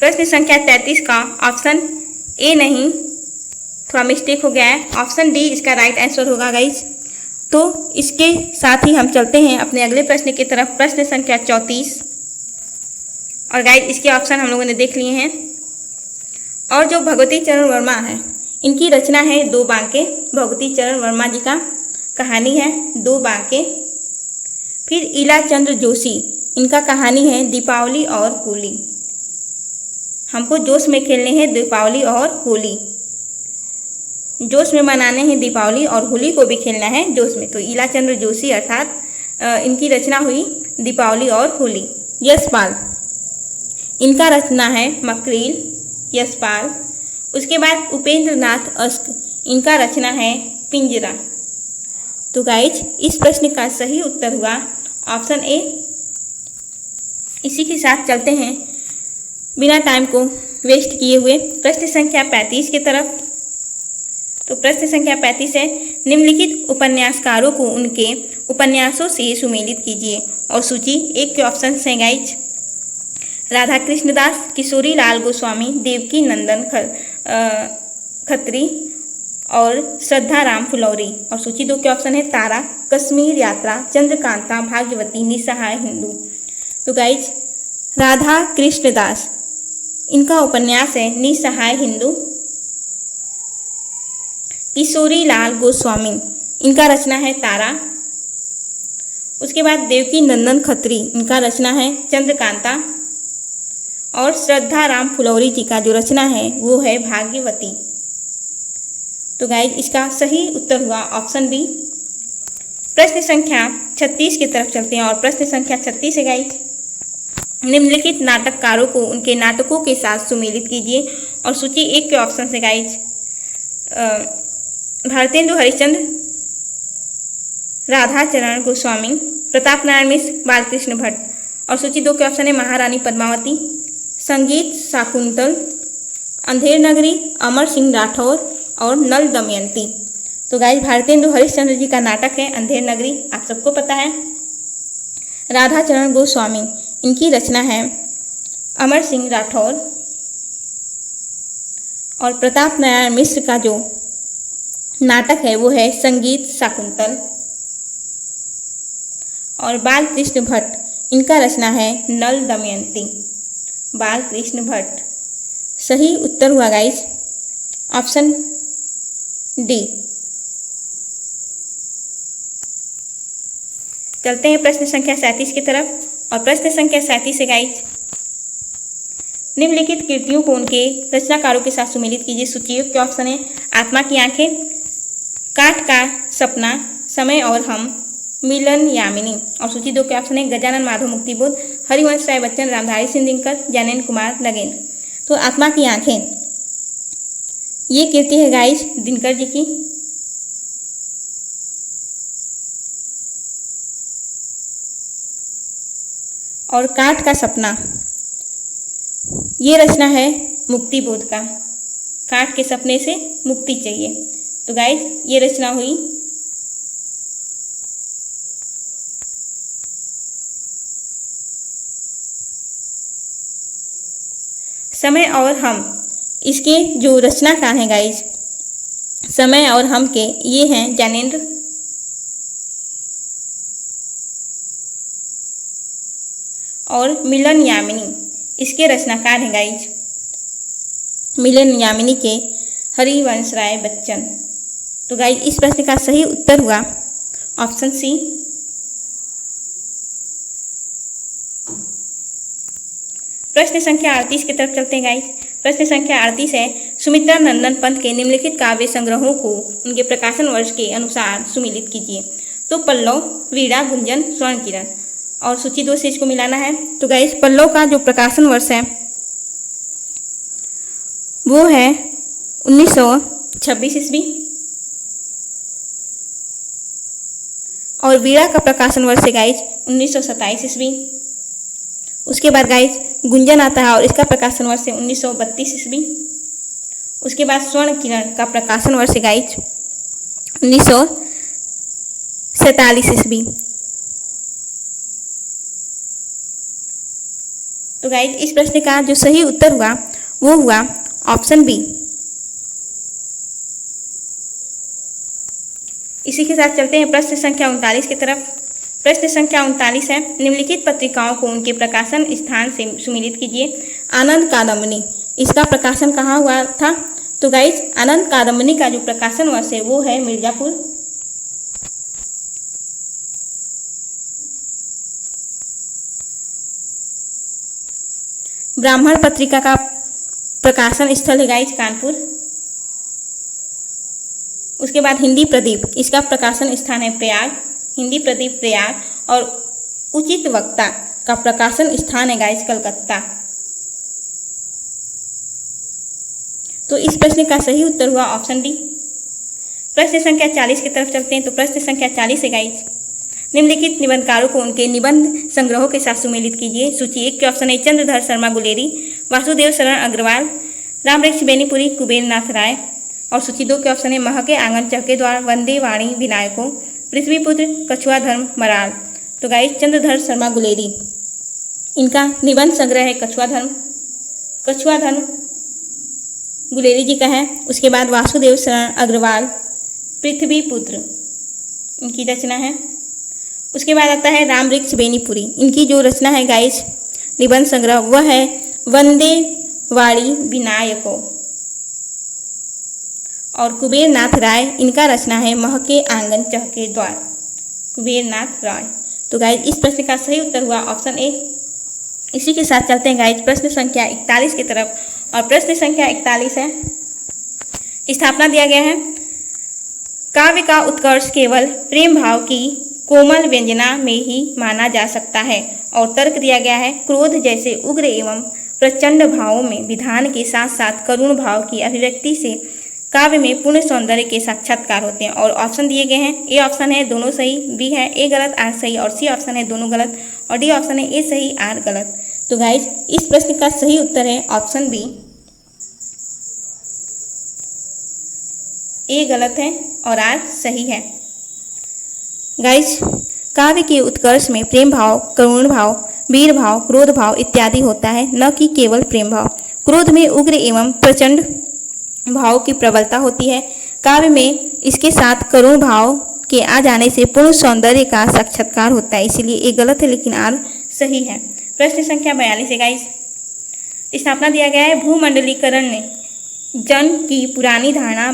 प्रश्न संख्या 33 का ऑप्शन ए नहीं, थोड़ा मिस्टेक हो गया है, ऑप्शन डी इसका राइट आंसर होगा गाइज। तो इसके साथ ही हम चलते हैं अपने अगले प्रश्न की तरफ, प्रश्न संख्या 34। और गाइज इसके ऑप्शन हम लोगों ने देख लिए हैं। और जो भगवती चरण वर्मा है इनकी रचना है दो बांके। भगवती चरण वर्मा जी का कहानी है दो बांके। फिर इलाचंद्र जोशी, इनका कहानी है दीपावली और होली। हमको जोश में खेलने हैं दीपावली और होली, जोश में मनाने हैं दीपावली और होली को भी खेलना है जोश में। तो इलाचंद्र जोशी अर्थात इनकी रचना हुई दीपावली और होली। यशपाल, इनका रचना है मकरील, यशपाल। उसके बाद उपेंद्रनाथ अश्क, इनका रचना है पिंजरा। तो गाइज इस प्रश्न का सही उत्तर हुआ ऑप्शन ए। इसी के साथ चलते हैं बिना टाइम को वेस्ट किए हुए प्रश्न संख्या 35 की तरफ। तो प्रश्न संख्या 35 है, निम्नलिखित उपन्यासकारों को उनके उपन्यासों से सुमेलित कीजिए। और सूची एक के ऑप्शन है गाइज, राधा कृष्ण दास, किशोरी लाल गोस्वामी, देवकी नंदन खत्री और श्रद्धा राम फुलौरी। और सूची दो के ऑप्शन है तारा, कश्मीर यात्रा, चंद्रकांता, भाग्यवती, निसहाय हिंदू। तो गाइज राधा कृष्ण दास, इनका उपन्यास है निसहाय हिंदू। किशोरी लाल गोस्वामी, इनका रचना है तारा। उसके बाद देवकी नंदन खत्री, इनका रचना है चंद्रकांता। और श्रद्धा राम फुलौरी जी का जो रचना है वो है भाग्यवती। तो गाइज इसका सही उत्तर हुआ ऑप्शन बी। प्रश्न संख्या 36 की तरफ चलते हैं। और प्रश्न संख्या 36 है गाइज, निम्नलिखित नाटककारों को उनके नाटकों के साथ सुमेलित कीजिए। और सूची एक के ऑप्शन से गाइज, भारतेंदु हरिश्चंद्र, राधाचरण गोस्वामी, प्रताप नारायण मिश्र, बालकृष्ण भट्ट। और सूची दो के ऑप्शन है महारानी पद्मावती, संगीत शाकुंतल, अंधेर नगरी, अमर सिंह राठौर और नल दमयंती। तो गाइज भारतेंदु हरिश्चंद्र जी का नाटक है अंधेर नगरी, आप सबको पता है। राधाचरण गोस्वामी, इनकी रचना है अमर सिंह राठौर। और प्रताप नारायण मिश्र का जो नाटक है वो है संगीत शाकुंतल। और बालकृष्ण भट्ट, इनका रचना है नल दमयंती। बालकृष्ण भट्ट, सही उत्तर हुआ गाइज ऑप्शन डी। चलते हैं प्रश्न संख्या 37 की तरफ। और प्रश्न संख्या 37 है गाइज, निम्नलिखित कृतियों को उनके रचनाकारों के साथ सुमेलित कीजिए। सूची के ऑप्शन है आत्मा की आंखें, काठ का सपना, समय और हम, मिलन यामिनी। और सूची दो के ऑप्शन है गजानन माधव मुक्तिबोध, हरिवंश राय बच्चन, रामधारी सिंह दिनकर, ज्ञानेन्द्र कुमार नगेंद्र। तो आत्मा की आंखें, ये कृति है गाइज दिनकर जी की। और काठ का सपना, ये रचना है मुक्तिबोध का। काठ के सपने से मुक्ति चाहिए। तो गाइज ये रचना हुई समय और हम, इसके जो रचनाकार हैं गाइज, समय और हम के ये हैं ज्ञानेंद्र और मिलन यामिनी, इसके रचनाकार हैं गाइज मिलन यामिनी के हरिवंश राय बच्चन। तो गाइज इस प्रश्न का सही उत्तर हुआ ऑप्शन सी। प्रश्न संख्या 38 की तरफ चलते हैं गाइज। प्रश्न संख्या 38 है, सुमित्रा नंदन पंत के निम्नलिखित काव्य संग्रहों को उनके प्रकाशन वर्ष के अनुसार सुमिलित कीजिए। तो पल्लव, वीणा, गुंजन, स्वर्ण किरण और सूची 2 से इसको मिलाना है। तो गाइज पल्लव का जो प्रकाशन वर्ष है वो है 1926 ईस्वी और वीणा का प्रकाशन वर्ष है गाइज 1927 ईस्वी। उसके बाद गाइज गुंजन आता है और इसका प्रकाशन वर्ष है 1932 ईस्वी। उसके बाद स्वर्ण किरण का प्रकाशन वर्ष है गाइज 1947 ईस्वी। तो गाइज इस प्रश्न का जो सही उत्तर हुआ वो हुआ ऑप्शन बी। इसी के साथ चलते हैं प्रश्न संख्या 39 की तरफ। प्रश्न संख्या 39 है, निम्नलिखित पत्रिकाओं को उनके प्रकाशन स्थान से सुमिलित कीजिए। आनंद कादम्बनी, इसका प्रकाशन कहाँ हुआ था? तो गाइज आनंद कादम्बनी का जो प्रकाशन वर्ष है वो है मिर्जापुर। ब्राह्मण पत्रिका का प्रकाशन स्थल है गाइज कानपुर। उसके बाद हिंदी प्रदीप, इसका प्रकाशन स्थान है प्रयाग, हिंदी प्रदीप प्रयाग। और उचित वक्ता का प्रकाशन स्थान है गाइज कलकत्ता। तो इस प्रश्न का सही उत्तर हुआ ऑप्शन डी। प्रश्न संख्या 40 की तरफ चलते हैं। तो प्रश्न संख्या 40 है गाइज, निम्नलिखित निबंधकारों को उनके निबंध संग्रहों के साथ सुमेलित कीजिए। सूची 1 के ऑप्शन है चंद्रधर शर्मा गुलेरी, वासुदेव शरण अग्रवाल, रामवृक्ष बेनीपुरी, कुबेर नाथ राय। और सूची 2 के ऑप्शन है महके आंगन चौके द्वार, वंदे वाणी विनायकों, पृथ्वीपुत्र, कछुआ धर्म मराल। तो गाइस चंद्रधर शर्मा गुलेरी, इनका निबंध संग्रह है कछुआ धर्म गुलेरी जी का है। उसके बाद वासुदेव शरण अग्रवाल, पृथ्वीपुत्र, इनकी रचना है। उसके बाद आता है रामवृक्ष बेनीपुरी, इनकी जो रचना है गाइस निबंध संग्रह वह है वंदे वाणी विनायको। और कुबेर नाथ राय, इनका रचना है महके आंगन चहके द्वार, कुबेर नाथ राय। तो गाइज इस प्रश्न का सही उत्तर हुआ ऑप्शन ए। इसी के साथ चलते हैं गाइज प्रश्न संख्या 41 की तरफ। और प्रश्न संख्या 41 है, स्थापना दिया गया है, काव्य का उत्कर्ष केवल प्रेम भाव की कोमल व्यंजना में ही माना जा सकता है। और तर्क दिया गया है, क्रोध जैसे उग्र एवं प्रचंड भावों में विधान के साथ साथ करुण भाव की अभिव्यक्ति से काव्य में पूर्ण सौंदर्य के साक्षात्कार होते हैं। और ऑप्शन दिए गए हैं, ए ऑप्शन है दोनों सही, बी है ए गलत आर सही, और सी ऑप्शन है दोनों गलत, और डी ऑप्शन है ए सही आर गलत। तो गाइज इस प्रश्न का सही उत्तर है ऑप्शन बी, ए गलत है और आर सही है। गाइज काव्य के उत्कर्ष में प्रेम भाव, करुण भाव, वीर भाव, क्रोध भाव इत्यादि होता है, न कि केवल प्रेम भाव। क्रोध में उग्र एवं प्रचंड भाव की प्रबलता होती है। काव्य में इसके साथ करुण भाव के आ जाने से पूर्ण सौंदर्य का साक्षात्कार होता है, इसीलिए ये गलत है लेकिन आर सही है। प्रश्न संख्या 42 है गाइस, स्थापना दिया गया है, भूमंडलीकरण ने जन की पुरानी धारणा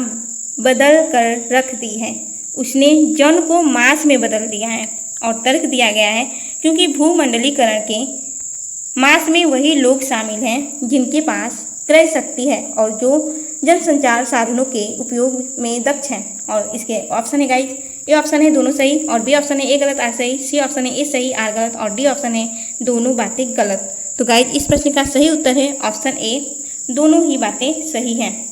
बदल कर रख दी है, उसने जन को मास में बदल दिया है। और तर्क दिया गया है, क्योंकि भूमंडलीकरण के मास में वही लोग शामिल हैं जिनके पास क्रय शक्ति है और जो जनसंचार साधनों के उपयोग में दक्ष हैं। और इसके ऑप्शन है गाइज, ए ऑप्शन है दोनों सही, और बी ऑप्शन है ए गलत आर सही, सी ऑप्शन है ए सही आर गलत, और डी ऑप्शन है दोनों बातें गलत। तो गाइज इस प्रश्न का सही उत्तर है ऑप्शन ए, दोनों ही बातें सही हैं।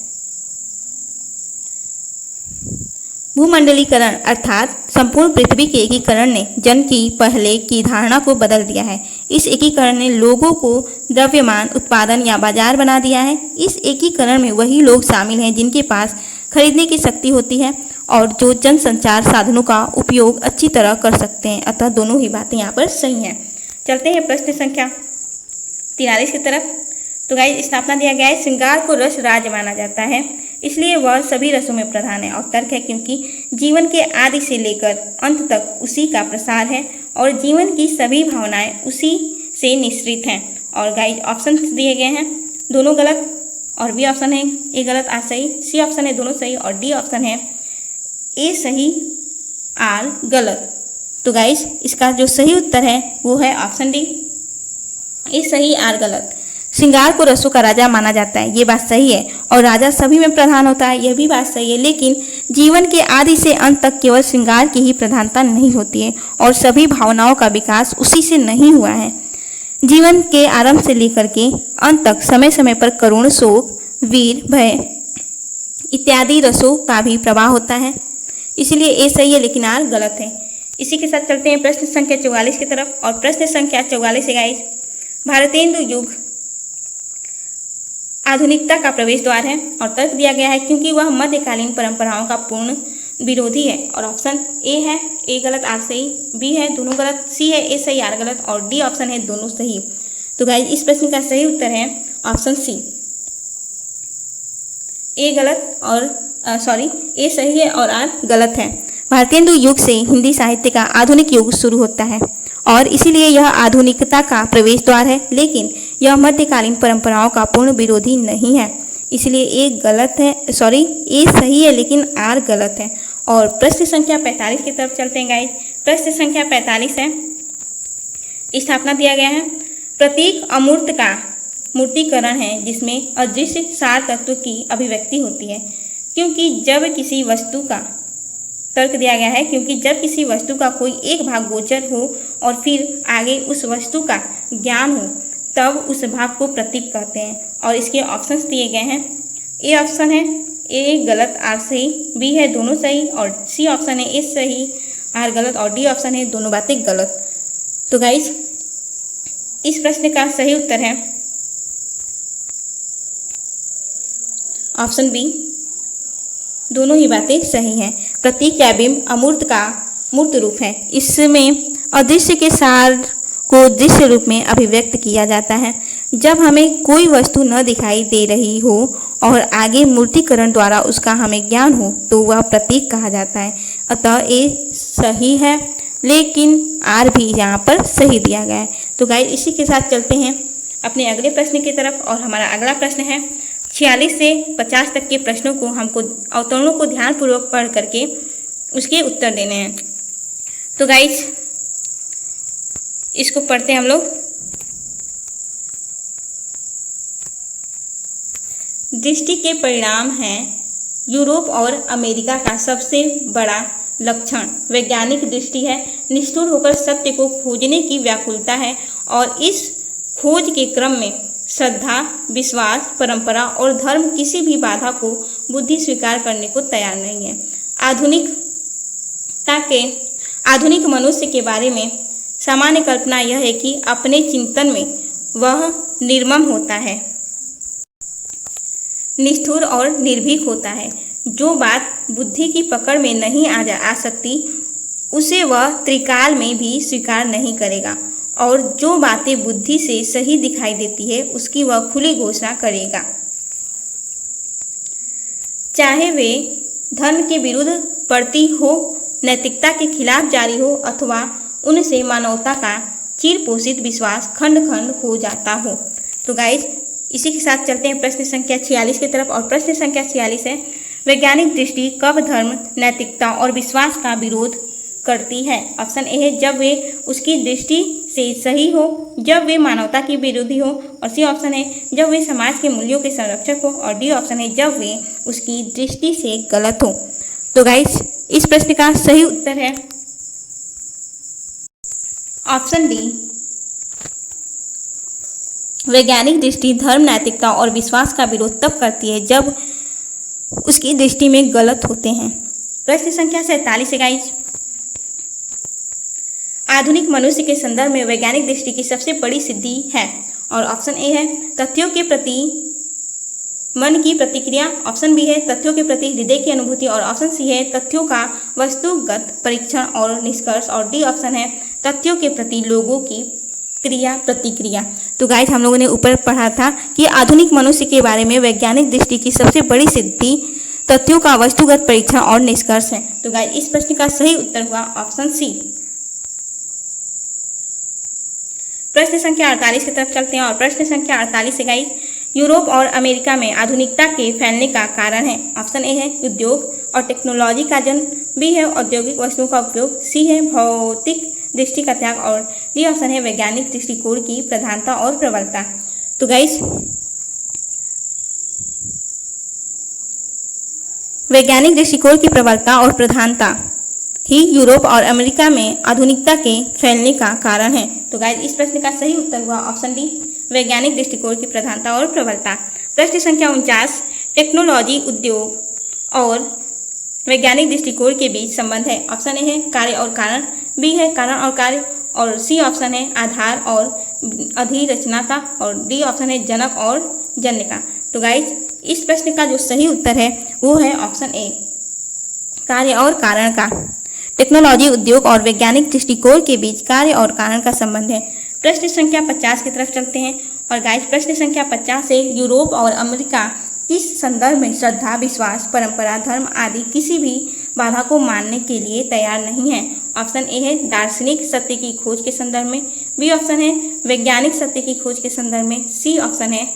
भूमंडलीकरण अर्थात संपूर्ण पृथ्वी के एकीकरण ने जन की पहले की धारणा को बदल दिया है। इस एकीकरण ने लोगों को द्रव्यमान उत्पादन या बाजार बना दिया है। इस एकीकरण में वही लोग शामिल हैं जिनके पास खरीदने की शक्ति होती है और जो जनसंचार साधनों का उपयोग अच्छी तरह कर सकते हैं। अतः दोनों ही बातें यहाँ पर सही हैं। चलते हैं प्रश्न संख्या 43 की तरफ। तो गाइस स्थापना दिया गया है, श्रृंगार को रस राज माना जाता है, इसलिए वह सभी रसों में प्रधान है। और तर्क है, क्योंकि जीवन के आदि से लेकर अंत तक उसी का प्रसार है और जीवन की सभी भावनाएं उसी से निश्रित हैं। और गाइस ऑप्शन दिए गए हैं, दोनों गलत, और बी ऑप्शन है ए गलत आर सही, सी ऑप्शन है दोनों सही, और डी ऑप्शन है ए सही आर गलत। तो गाइस इसका जो सही उत्तर है वो है ऑप्शन डी, ए सही आर गलत। श्रृंगार को रसों का राजा माना जाता है, ये बात सही है, और राजा सभी में प्रधान होता है, यह भी बात सही है। लेकिन जीवन के आदि से अंत तक केवल श्रृंगार की ही प्रधानता नहीं होती है और सभी भावनाओं का विकास उसी से नहीं हुआ है। जीवन के आरंभ से लेकर के अंत तक समय समय पर करुण, शोक, वीर, भय इत्यादि रसों का भी प्रवाह होता है, इसलिए ए सही है लेकिन आर गलत है। इसी के साथ चलते हैं प्रश्न संख्या 44 की तरफ। और प्रश्न संख्या 44 है गाइस, भारतेंदु युग आधुनिकता का प्रवेश द्वार है। और तर्क दिया गया है, क्योंकि वह मध्यकालीन परंपराओं का पूर्ण विरोधी है। और ऑप्शन ए है ए गलत आर सही, बी है दोनों गलत, सी है ए सही आर गलत, और डी ऑप्शन है दोनों सही। तो गाइस इस प्रश्न का सही उत्तर है ऑप्शन सी, ए गलत और ए सही है और आर गलत है। भारतेंदु युग से हिंदी साहित्य का आधुनिक युग शुरू होता है और इसीलिए यह आधुनिकता का प्रवेश द्वार है, लेकिन यह मध्यकालीन परंपराओं का पूर्ण विरोधी नहीं है, इसलिए ए गलत है, ए सही है लेकिन आर गलत है। और प्रश्न संख्या 45 की तरफ चलते हैं गाइस। प्रश्न संख्या 45 है, स्थापना दिया गया है, प्रतीक अमूर्त का मूर्तिकरण है जिसमें अदृश्य सार तत्व की अभिव्यक्ति होती है, क्योंकि जब किसी वस्तु का तर्क दिया गया है, क्योंकि जब किसी वस्तु का कोई एक भाग गोचर हो और फिर आगे उस वस्तु का ज्ञान हो तब उस भाग को प्रतीक कहते हैं। और इसके ऑप्शंस दिए गए हैं, ए ऑप्शन है ए गलत आर सही, बी है दोनों सही, और सी ऑप्शन है ए सही आर गलत, और डी ऑप्शन है दोनों बातें गलत। तो गाइस इस प्रश्न का सही उत्तर है ऑप्शन बी, दोनों ही बातें सही हैं। प्रतीक या बिंब अमूर्त का मूर्त रूप है, इसमें अदृश्य के सार को दृश्य रूप में अभिव्यक्त किया जाता है। जब हमें कोई वस्तु न दिखाई दे रही हो और आगे मूर्तिकरण द्वारा उसका हमें ज्ञान हो तो वह प्रतीक कहा जाता है। अतः ए सही है लेकिन आर भी यहाँ पर सही दिया गया है। तो गाइस इसी के साथ चलते हैं अपने अगले प्रश्न की तरफ। और हमारा अगला प्रश्न है 46 से 50 तक के प्रश्नों को हमको अवतरणों को ध्यानपूर्वक पढ़ करके उसके उत्तर देने हैं। तो गाइस इसको पढ़ते हैं हम लोग। दृष्टि के परिणाम हैं यूरोप और अमेरिका का सबसे बड़ा लक्षण वैज्ञानिक दृष्टि है। निष्ठुर होकर सत्य को खोजने की व्याकुलता है और इस खोज के क्रम में श्रद्धा, विश्वास, परंपरा और धर्म किसी भी बाधा को बुद्धि स्वीकार करने को तैयार नहीं है। आधुनिक मनुष्य के बारे में सामान्य कल्पना यह है कि अपने चिंतन में वह निर्मम होता है, निष्ठुर और निर्भीक होता है। जो बात बुद्धि की पकड़ में नहीं आ सकती उसे वह त्रिकाल में भी स्वीकार नहीं करेगा, और जो बातें बुद्धि से सही दिखाई देती है उसकी वह खुली घोषणा करेगा, चाहे वे धर्म के विरुद्ध पड़ती हो, नैतिकता के खिलाफ जारी हो अथवा उनसे मानवता का चिरपोषित विश्वास खंड खंड हो जाता हो। तो गाइस इसी के साथ चलते हैं प्रश्न संख्या 46 की तरफ। और प्रश्न संख्या 46 है, वैज्ञानिक दृष्टि कब धर्म, नैतिकता और विश्वास का विरोध करती है? ऑप्शन ए है जब वे उसकी दृष्टि से सही हो, जब वे मानवता की विरोधी हो, और सी ऑप्शन है जब वे समाज के मूल्यों के संरक्षक हो, और डी ऑप्शन है जब वे उसकी दृष्टि से गलत हो। तो गाइस इस प्रश्न का सही उत्तर है ऑप्शन डी, वैज्ञानिक दृष्टि धर्म, नैतिकता और विश्वास का विरोध तब करती है जब उसकी दृष्टि में गलत होते हैं। प्रश्न संख्या 47 है गाइस, आधुनिक मनुष्य के संदर्भ में वैज्ञानिक दृष्टि की सबसे बड़ी सिद्धि है। और ऑप्शन ए है तथ्यों के प्रति मन की प्रतिक्रिया, ऑप्शन बी है तथ्यों के प्रति हृदय की अनुभूति, और ऑप्शन सी है तथ्यों का वस्तुगत परीक्षण और निष्कर्ष, और डी ऑप्शन है तथ्यों के प्रति लोगों की क्रिया प्रतिक्रिया। तो गाइस हम लोगों ने ऊपर पढ़ा था कि आधुनिक मनुष्य के बारे में वैज्ञानिक दृष्टि की सबसे बड़ी सिद्धि तथ्यों का वस्तुगत परीक्षण और निष्कर्ष है। तो गाइस इस प्रश्न का सही उत्तर हुआ ऑप्शन सी। प्रश्न संख्या 48 की तरफ चलते हैं और प्रश्न संख्या 48 है गाइस, यूरोप और अमेरिका में आधुनिकता के फैलने का कारण है। ऑप्शन ए है उद्योग और टेक्नोलॉजी का जन्म, बी है औद्योगिक वस्तुओं का उपयोग, सी है भौतिक दृष्टि का त्याग और डी ऑप्शन है वैज्ञानिक दृष्टिकोण की प्रधानता और प्रबलता। तो गाइस वैज्ञानिक दृष्टिकोण की प्रबलता और प्रधानता ही यूरोप और अमेरिका में आधुनिकता के फैलने का कारण है। तो गाइस इस प्रश्न का सही उत्तर हुआ ऑप्शन डी, वैज्ञानिक दृष्टिकोण की प्रधानता और प्रबलता। प्रश्न संख्या 49, टेक्नोलॉजी, उद्योग और वैज्ञानिक दृष्टिकोण के बीच संबंध है। ऑप्शन ए है कार्य और कारण, बी है कारण और कार्य और सी ऑप्शन है आधार और अधिरचना का और डी ऑप्शन है जनक और जन्य का। तो गाइस इस प्रश्न का जो सही उत्तर है वो है ऑप्शन ए, कार्य और कारण का। टेक्नोलॉजी, उद्योग और वैज्ञानिक दृष्टिकोण के बीच कार्य और कारण का संबंध है। प्रश्न संख्या 50 की तरफ चलते हैं और गाइस प्रश्न संख्या 50 से यूरोप और अमेरिका किस संदर्भ में श्रद्धा, विश्वास, परंपरा, धर्म आदि किसी भी बाधा को मानने के लिए तैयार नहीं है। ऑप्शन ए है दार्शनिक सत्य की खोज के संदर्भ में, बी ऑप्शन है वैज्ञानिक सत्य की खोज के संदर्भ में, सी ऑप्शन है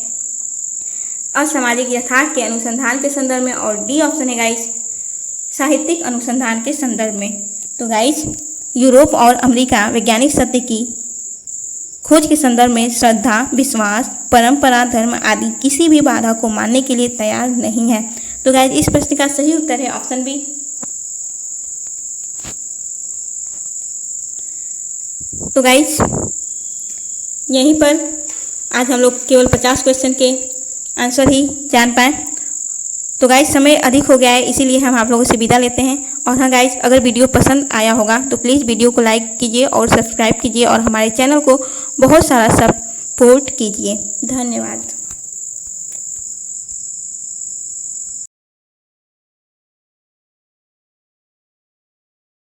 असामाजिक यथार्थ के अनुसंधान के संदर्भ में और डी ऑप्शन है गाइस साहित्यिक अनुसंधान के संदर्भ में। तो गाइस यूरोप और अमेरिका वैज्ञानिक सत्य की खोज के संदर्भ में श्रद्धा, विश्वास, परंपरा, धर्म आदि किसी भी बाधा को मानने के लिए तैयार नहीं है। तो गाइस इस प्रश्न का सही उत्तर है ऑप्शन बी। तो गाइस यहीं पर आज हम लोग केवल 50 क्वेश्चन के आंसर ही जान पाए। तो गाइस समय अधिक हो गया है इसीलिए हम आप लोगों से विदा लेते हैं। और हाँ गाइस अगर वीडियो पसंद आया होगा तो प्लीज़ वीडियो को लाइक कीजिए और सब्सक्राइब कीजिए और हमारे चैनल को बहुत सारा सपोर्ट कीजिए। धन्यवाद।